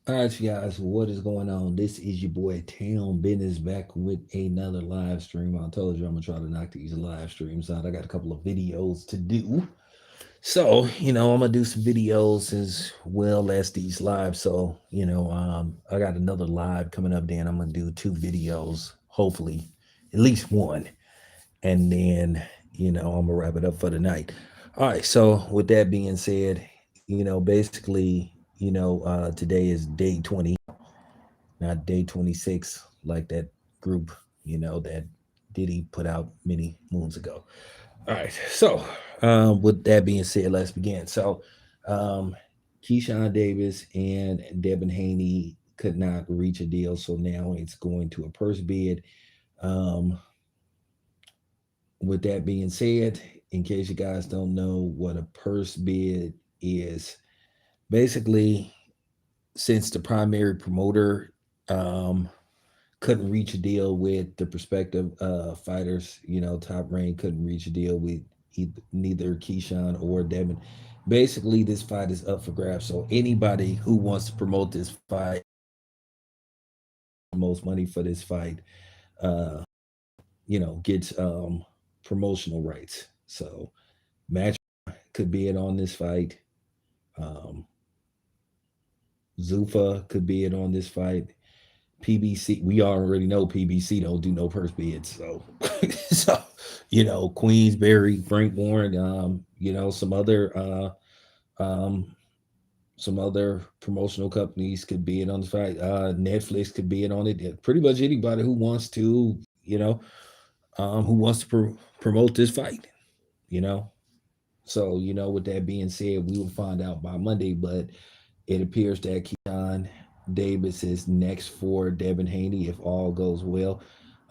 All right, you guys, what is going on? This is your boy Town Business back with another live stream. I told you I'm gonna try to knock these live streams out. I got a couple of videos to do. So, I'm gonna do some videos as well as these live. So, I got another live coming up, then I'm gonna do two videos, hopefully, at least one. And then, I'm gonna wrap it up for the night. All right, so with that being said, basically, today is day 20, not day 26, like that group, that Diddy put out many moons ago. All right. So, with that being said, let's begin. So, um, Keyshawn Davis and Devin Haney could not reach a deal. So now it's going to a purse bid. Um, with that being said, in case you guys don't know what a purse bid is, basically, since the primary promoter um, couldn't reach a deal with the prospective fighters. Top Rank couldn't reach a deal with neither Keyshawn or Devin. Basically, this fight is up for grabs. So anybody who wants to promote this fight, most money for this fight, uh, gets promotional rights. So Match could be it on this fight. Um, Zufa could be it on this fight. PBC, we already know PBC don't do no purse bids. So, so Queensberry, Frank Warren, um, some other promotional companies could be in on the fight. Netflix could be in on it. Yeah, pretty much anybody who wants to, who wants to promote this fight, you know. So, with that being said, we will find out by Monday, but it appears that Keon Davis is next for Devin Haney if all goes well.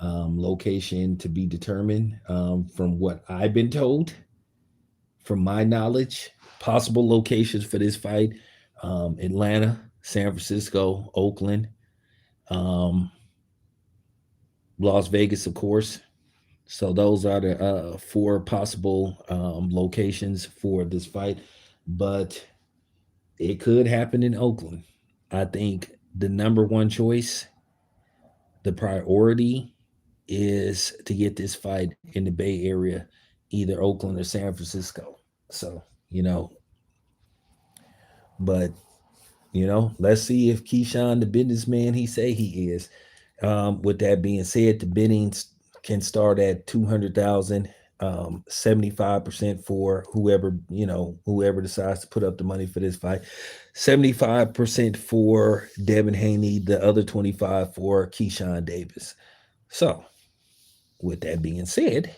Location to be determined. From what I've been told, from my knowledge, possible locations for this fight: Atlanta, San Francisco, Oakland, um, Las Vegas, of course. So those are the four possible locations for this fight, but it could happen in Oakland. I think the number one choice, the priority, is to get this fight in the Bay Area, either Oakland or San Francisco. So, you know, but let's see if Keyshawn, the businessman he say he is. With that being said, the biddings can start at 200,000. 75% for whoever decides to put up the money for this fight. 75% for Devin Haney, the other 25 for Keyshawn Davis. So, with that being said,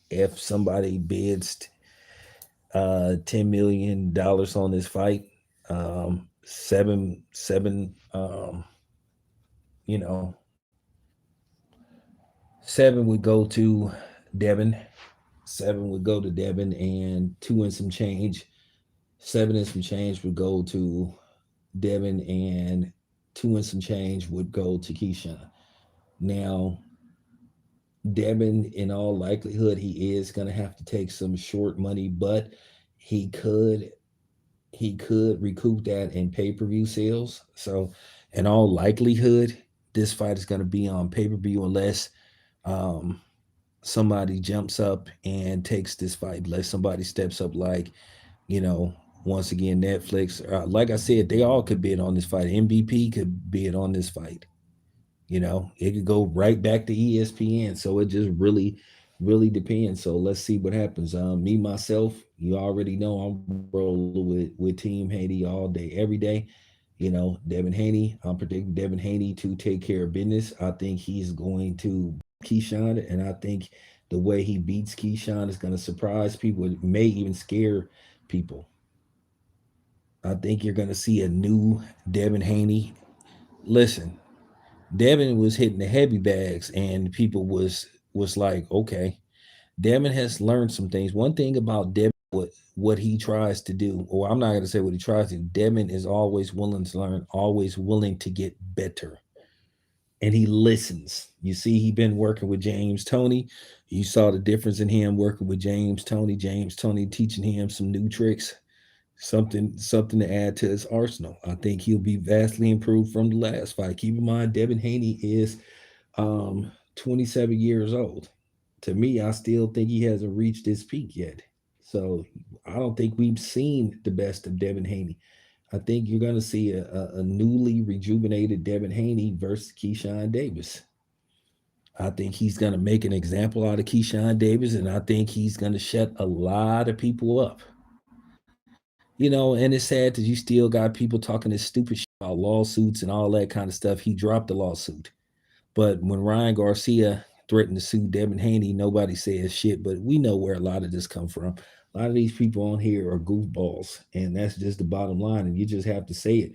if somebody bids $10 million on this fight, seven you know seven would go to Devin, seven would go to Devin, and two and some change, seven and some change would go to Devin, and two and some change would go to Keyshawn. Now, Devin, in all likelihood, he is going to have to take some short money, but he could recoup that in pay-per-view sales. So, in all likelihood, this fight is going to be on pay-per-view unless um, somebody jumps up and takes this fight. Unless somebody steps up, like you know, once again, Netflix. Like I said, they all could bid on this fight. MVP could bid on this fight. It could go right back to ESPN. So it just really, really depends. So let's see what happens. Me myself, you already know I'm rolling with Team Haney all day, every day. Devin Haney. I'm predicting Devin Haney to take care of business. I think he's going to Keyshawn, and I think the way he beats Keyshawn is going to surprise people. It may even scare people. I think you're going to see a new Devin Haney. Listen, Devin was hitting the heavy bags, and people was like, okay, Devin has learned some things. One thing about Devin, what he tries to do, or I'm not going to say what he tries to do. Devin is always willing to learn, always willing to get better, and he listens. You see, he been working with James Toney. You saw the difference in him working with James Toney. James Toney teaching him some new tricks. something to add to his arsenal. I think he'll be vastly improved from the last fight. Keep in mind, Devin Haney is 27 years old. To me, I still think he hasn't reached his peak yet. So I don't think we've seen the best of Devin Haney. I think you're going to see a newly rejuvenated Devin Haney versus Keyshawn Davis. I think he's going to make an example out of Keyshawn Davis, and I think he's going to shut a lot of people up. And it's sad that you still got people talking this stupid shit about lawsuits and all that kind of stuff. He dropped the lawsuit. But when Ryan Garcia threatened to sue Devin Haney, nobody says shit. But we know where a lot of this come from. A lot of these people on here are goofballs, and that's just the bottom line. And you just have to say it.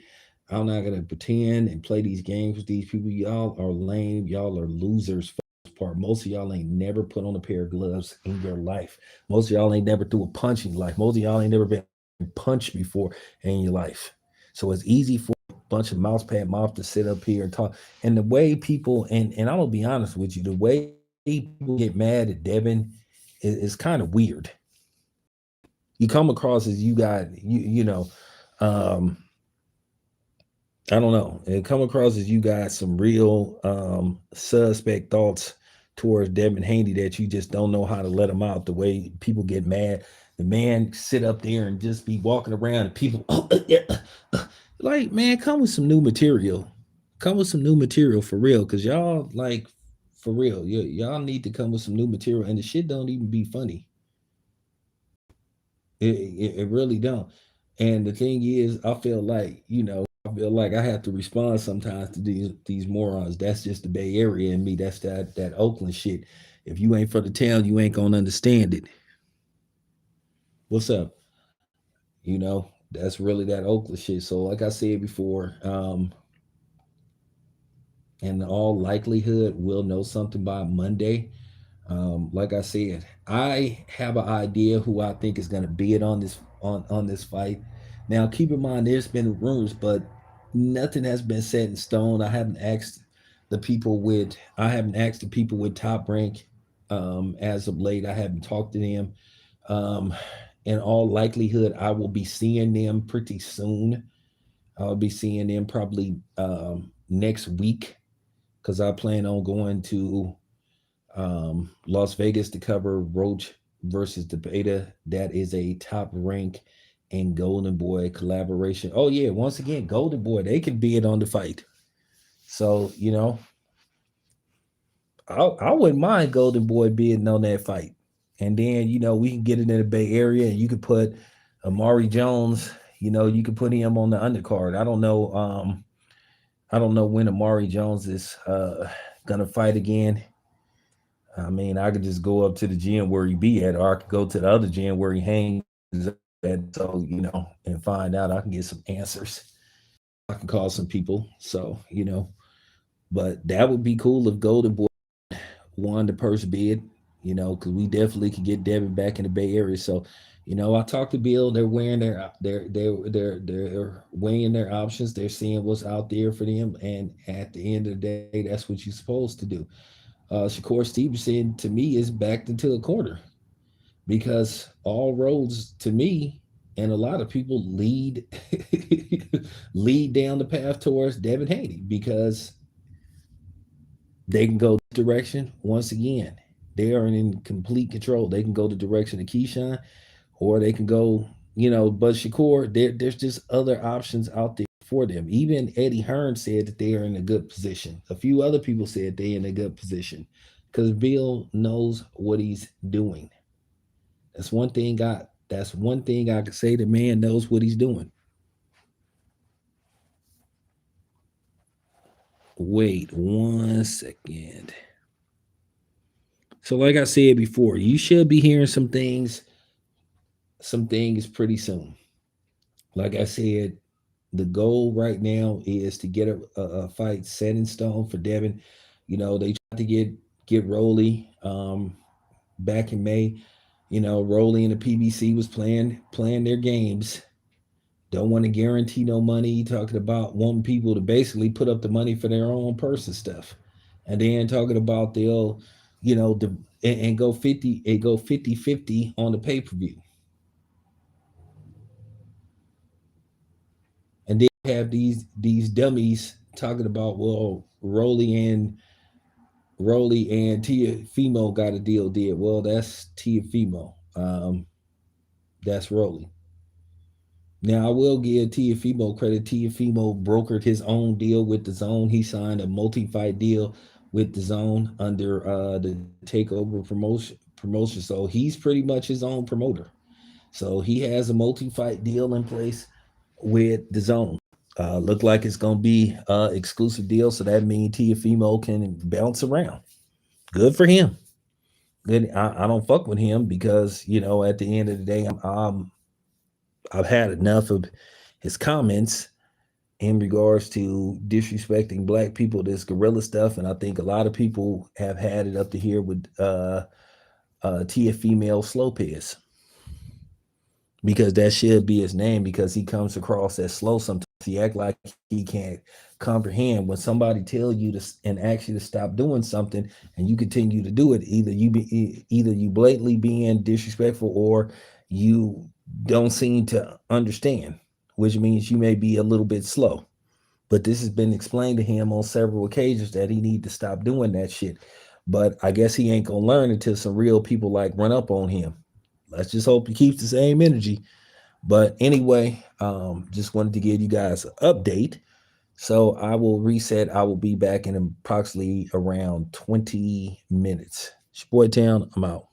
I'm not gonna pretend and play these games with these people. Y'all are lame. Y'all are losers. For the most part, most of y'all ain't never put on a pair of gloves in your life. Most of y'all ain't never threw a punch in your life. Most of y'all ain't never been punched before in your life. So it's easy for a bunch of mouth to sit up here and talk. And the way people and I'm gonna be honest with you, the way people get mad at Devin is kind of weird. You come across as you got um I don't know. It come across as you got some real suspect thoughts towards Devin Haney that you just don't know how to let him out. The way people get mad, the man sit up there and just be walking around and people, like, man, come with some new material. Come with some new material for real, because y'all, like, for real, y'all need to come with some new material, and the shit don't even be funny. It really don't. And the thing is, I feel like I have to respond sometimes to these morons. That's just the Bay Area in me. That's that Oakland shit. If you ain't from the town, you ain't gonna understand it. What's up? That's really that Oakland shit. So like I said before, in all likelihood, we'll know something by Monday. Like I said, I have an idea who I think is gonna be it on this fight. Now, keep in mind, there's been rumors, but nothing has been set in stone. I haven't asked the people with Top Rank as of late. I haven't talked to them. Um, in all likelihood, I will be seeing them pretty soon. I'll be seeing them probably next week because I plan on going to Las Vegas to cover Roach versus the Beta. That is a Top Rank and Golden Boy collaboration. Oh yeah, once again, Golden Boy, they can be it on the fight. So I wouldn't mind Golden Boy being on that fight. And then we can get it in the Bay Area, and you could put Amari Jones. You could put him on the undercard. I don't know. I don't know when Amari Jones is gonna fight again. I mean, I could just go up to the gym where he be at, or I could go to the other gym where he hangs at. So, and find out. I can get some answers. I can call some people. So, but that would be cool if Golden Boy won the purse bid, because we definitely could get Devin back in the Bay Area. So, I talked to Bill. They're weighing they're weighing their options. They're seeing what's out there for them. And at the end of the day, that's what you're supposed to do. Shakur Stevenson to me is backed into a corner because all roads to me and a lot of people lead lead down the path towards Devin Haney because they can go direction once again. They are in complete control. They can go the direction of Keyshawn, or they can go, but Shakur, there's just other options out there for them. Even Eddie Hearn said that they are in a good position. A few other people said they're in a good position because Bill knows what he's doing. That's one thing I could say. The man knows what he's doing. Wait 1 second. So, like I said before, you should be hearing some things pretty soon. Like I said, the goal right now is to get a fight set in stone for Devin. They tried to get Rolly back in May. Rolly and the PBC was playing their games. Don't want to guarantee no money. Talking about wanting people to basically put up the money for their own person stuff, and then talking about they'll, and go 50 and go 50-50 on the pay per view. have these dummies talking about, well, Rolly and Tiafimo got a deal did. Well, that's Tiafimo. That's Rolly. Now I will give Tiafimo credit. Tiafimo brokered his own deal with the Zone. He signed a multi-fight deal with the Zone under the Takeover promotion. So he's pretty much his own promoter. So he has a multi-fight deal in place with the Zone. Look like it's gonna be exclusive deal. So that means Tiafimo can bounce around. Good for him. Good. I don't fuck with him because at the end of the day, I've had enough of his comments in regards to disrespecting black people, this guerrilla stuff, and I think a lot of people have had it up to here with Teofimo Lopez, because that should be his name, because he comes across as slow sometimes. He act like he can't comprehend when somebody tell you to and ask you to stop doing something and you continue to do it. Either you blatantly being disrespectful, or you don't seem to understand, which means you may be a little bit slow. But this has been explained to him on several occasions that he need to stop doing that shit. But I guess he ain't gonna learn until some real people like run up on him. Let's just hope he keeps the same energy. But anyway, just wanted to give you guys an update. So I will reset. I will be back in approximately around 20 minutes. It's your boy Town. I'm out.